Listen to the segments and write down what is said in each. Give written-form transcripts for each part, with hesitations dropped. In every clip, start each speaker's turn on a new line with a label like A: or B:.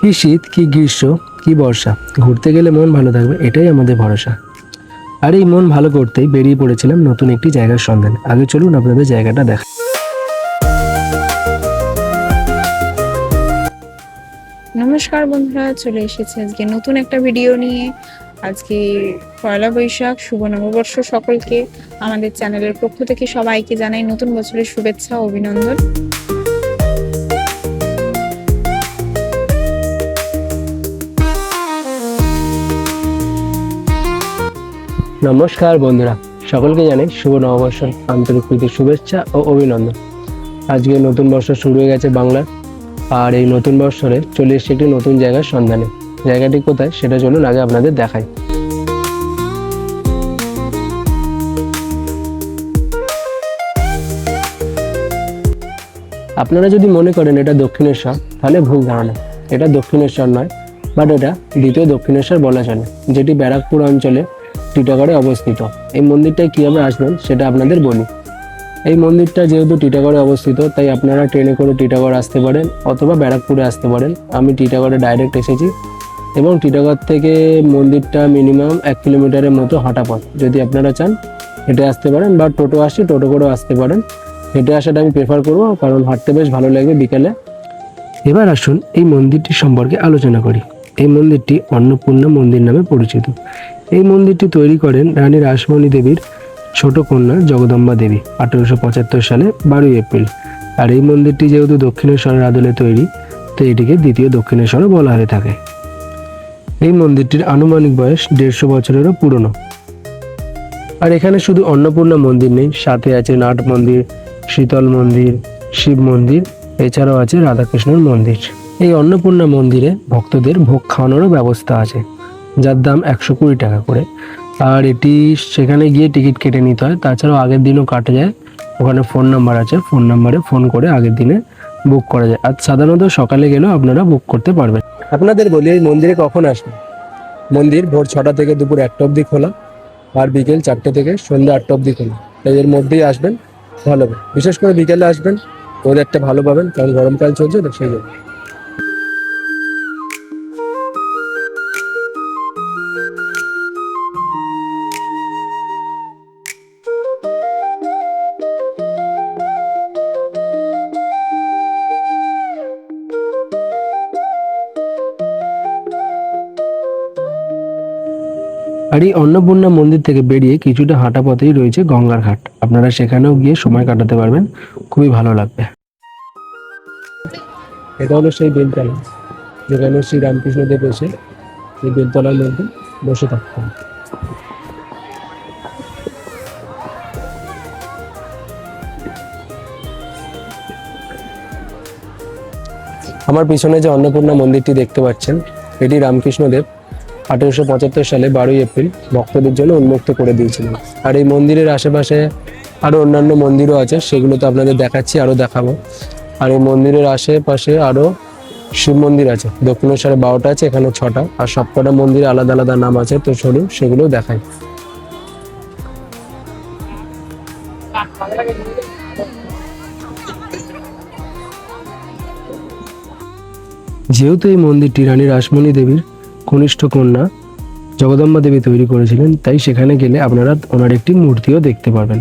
A: কি শীত, কি গ্রীষ্ম, কি বর্ষা, ঘুরতে গেলে মন ভালো থাকবে, এটাই আমাদের ভরসা। আর এই মন ভালো করতেই বেরিয়ে পড়েছিলাম নতুন একটি জায়গার সন্ধানে। আগে চলুন আপনাদের জায়গাটা দেখা।
B: নমস্কার বন্ধুরা, চলে এসেছে আজকে নতুন একটা ভিডিও নিয়ে। আজকে পয়লা বৈশাখ, শুভ নববর্ষ সকলকে। আমাদের চ্যানেলের পক্ষ থেকে সবাইকে জানাই নতুন বছরের শুভেচ্ছা ও অভিনন্দন।
A: নমস্কার বন্ধুরা, সকলকে জানাই শুভ নববর্ষের আন্তরিক প্রীতি শুভেচ্ছা ও অভিনন্দন। আজকে নতুন বর্ষ শুরু হয়ে গেছে বাংলার, আর এই নতুন বর্ষরে চলে এসেছে একটি নতুন জায়গার সন্ধানে। জায়গাটি কোথায় সেটা চলুন আগে আপনাদের দেখাই। আপনারা যদি মনে করেন এটা দক্ষিণেশ্বর, তাহলে ভুল ধারণা। এটা দক্ষিণেশ্বর নয়, বাট এটা দ্বিতীয় দক্ষিণেশ্বর বলা চলে, যেটি ব্যারাকপুর অঞ্চলে টিটাগড়ে অবস্থিত। এই মন্দিরটায় কীভাবে আসবেন সেটা আপনাদের বলি। এই মন্দিরটা যেহেতু টিটাগড়ে অবস্থিত, তাই আপনারা ট্রেনে করে টিটাগড় আসতে পারেন অথবা ব্যারাকপুরে আসতে পারেন। আমি টিটাগড়ে ডাইরেক্ট এসেছি এবং টিটাগড় থেকে মন্দিরটা মিনিমাম 1 কিলোমিটারের মতো হাঁটা পথ। যদি আপনারা চান হেঁটে আসতে পারেন, বা টোটো আসছে টোটো করেও আসতে পারেন। হেঁটে আসাটা আমি প্রেফার করবো, কারণ হাঁটতে বেশ ভালো লাগবে বিকেলে। এবার আসুন এই মন্দিরটি সম্পর্কে আলোচনা করি। এই মন্দিরটি অন্নপূর্ণা মন্দির নামে পরিচিত। এই মন্দিরটি তৈরি করেন রানী রাসমণি দেবীর ছোট কন্যা জগদম্বা দেবী 1875 সালে 12 এপ্রিল। আর এই মন্দিরটি যেহেতু দক্ষিণেশ্বরের আদলে তৈরি, তো এটিকে দ্বিতীয় দক্ষিণেশ্বরও বলা হয়ে থাকে। এই মন্দিরটির আনুমানিক বয়স 150 বছরেরও পুরনো। আর এখানে শুধু অন্নপূর্ণা মন্দির নেই, সাথে আছে নাট মন্দির, শীতল মন্দির, শিব মন্দির, এছাড়াও আছে রাধাকৃষ্ণের মন্দির। এই অন্নপূর্ণা মন্দিরে ভক্তদের ভোগ খাওয়ানোরও ব্যবস্থা আছে, যার দাম 120 টাকা করে। আর এটি সেখানে গিয়ে টিকিট কেটে নিতে হয়। তাছাড়াও আগের দিনও কাটা যায়। ওখানে ফোন নাম্বার আছে, ফোন নাম্বারে ফোন করে আগের দিনে বুক করা যায়। আর সাধারণত সকালে গেলেও আপনারা বুক করতে পারবেন। আপনাদের বলি, এই মন্দিরে কখন আসবেন। মন্দির ভোর 6টা থেকে দুপুর 1টা অবধি খোলা, আর বিকেল 4টে থেকে সন্ধ্যা 8টা অবধি খোলা। তাই এর মধ্যেই আসবেন, ভালো হবে। বিশেষ করে বিকেলে আসবেন, ওয়েদারটা ভালো পাবেন, কারণ গরমকাল চলছে তো সেই জন্য। আর এই অন্নপূর্ণা মন্দির থেকে বেরিয়ে কিছুটা হাঁটা পথেই রয়েছে গঙ্গার ঘাট। আপনারা সেখানেও গিয়ে সময় কাটাতে পারবেন, খুবই ভালো লাগবে। এটা হলো সেই বেলতলা, যেখানে শ্রী রামকৃষ্ণদেব এসে এই বেলতলার মধ্যে বসে থাকতেন। আমার পিছনে যে অন্নপূর্ণা মন্দিরটি দেখতে পাচ্ছেন, এটি রামকৃষ্ণদেব 1875 সালে 12 এপ্রিল ভক্তদের জন্য উন্মুক্ত করে দিয়েছিলেন। আর এই মন্দিরের আশেপাশে আরও অন্যান্য মন্দিরও আছে, সেগুলো তো আপনাদের দেখাচ্ছি, আরও দেখাবো। আর এই মন্দিরের আশেপাশে আরও শিব মন্দির আছে। দক্ষিণেশ্বরে 12টা আছে, এখানে 6টা। আর সবকটা মন্দিরে আলাদা আলাদা নাম আছে, তো চলুন সেগুলো দেখাই। যেহেতু এই মন্দিরটি রানী রাসমণি দেবীর কনিষ্ঠ কন্যা জগদম্বা দেবী তৈরি করেছিলেন, তাই সেখানে গেলে আপনারা ওনার একটি মূর্তিও দেখতে পারবেন।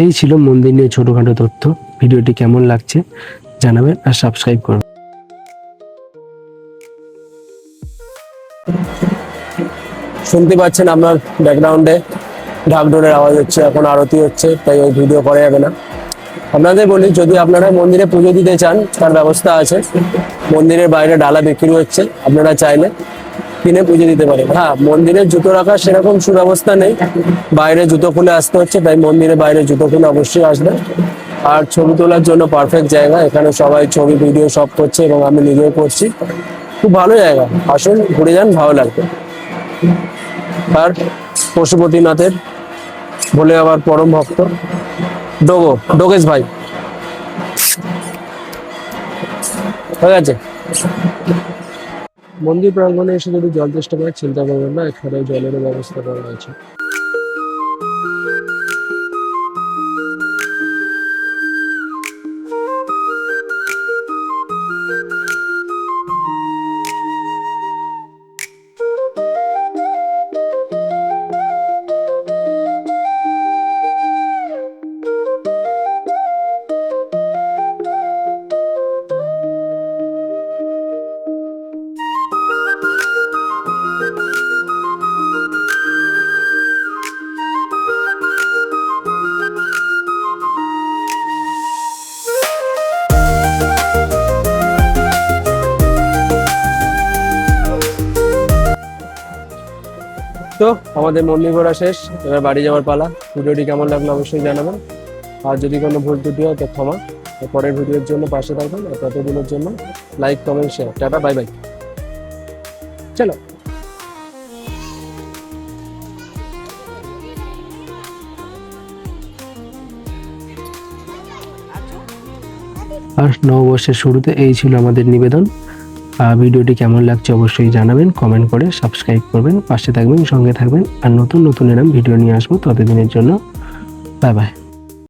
A: এই ছিল মন্দির নিয়ে ছোটখাটো তথ্য। ভিডিওটি কেমন লাগছে জানাবেন, আর সাবস্ক্রাইব করবেন। শুনতে পাচ্ছেন আপনার ব্যাকগ্রাউন্ডে ঢাকঢোলের আওয়াজ হচ্ছে, এখন আরতি হচ্ছে, তাই ওই ভিডিও করা যাবে না। আপনাদের বলি, যদি আপনারা মন্দিরে পুজো দিতে চান, তার ব্যবস্থা আছে। মন্দিরের বাইরে ডালা বিক্রি হচ্ছে, আপনারা চাইলে কিনে পুজো দিতে পারেন। হ্যাঁ, মন্দিরে জুতো রাখার সেরকম সুব্যবস্থা নেই, বাইরে জুতো খুলে আসতে হচ্ছে, তাই মন্দিরের বাইরে জুতো খুলে অবশ্যই আসবেন। আর ছবি তোলার জন্য পারফেক্ট জায়গা। এখানে সবাই ছবি ভিডিও সব করছে এবং আমি নিজেও করছি। খুব ভালো জায়গা, আসুন ঘুরে যান, ভালো লাগবে। আর পশুপতিনাথের বলে আমার পরম ভক্ত ডোগেশ ভাই হয়ে গেছে। মন্দির প্রাঙ্গণে এসে যদি জল চেষ্টা করে চিন্তা করবেন না, এখানে জলের ব্যবস্থা করা হয়েছে। তো আমাদের মন্দির ঘোরা শেষ, এবার বাড়ি যাওয়ার পালা। ভিডিওটি কেমন লাগলো অবশ্যই জানাবেন। আর যদি কোনো ভুল ত্রুটি হয় তো ক্ষমা। পরের ভিডিওর জন্য পাশে থাকবেন। আর ততদিনের জন্য like, comment, share. Tata, bye bye. চলো। আর নববর্ষের শুরুতে এই ছিল আমাদের নিবেদন। ভিডিওটি কেমন লাগছে অবশ্যই জানাবেন, কমেন্ট করে সাবস্ক্রাইব করবেন, পাশে থাকবেন, সঙ্গে থাকবেন। আর নতুন নতুন এরকম ভিডিও নিয়ে আসবো। ততদিনের জন্য বাই বাই।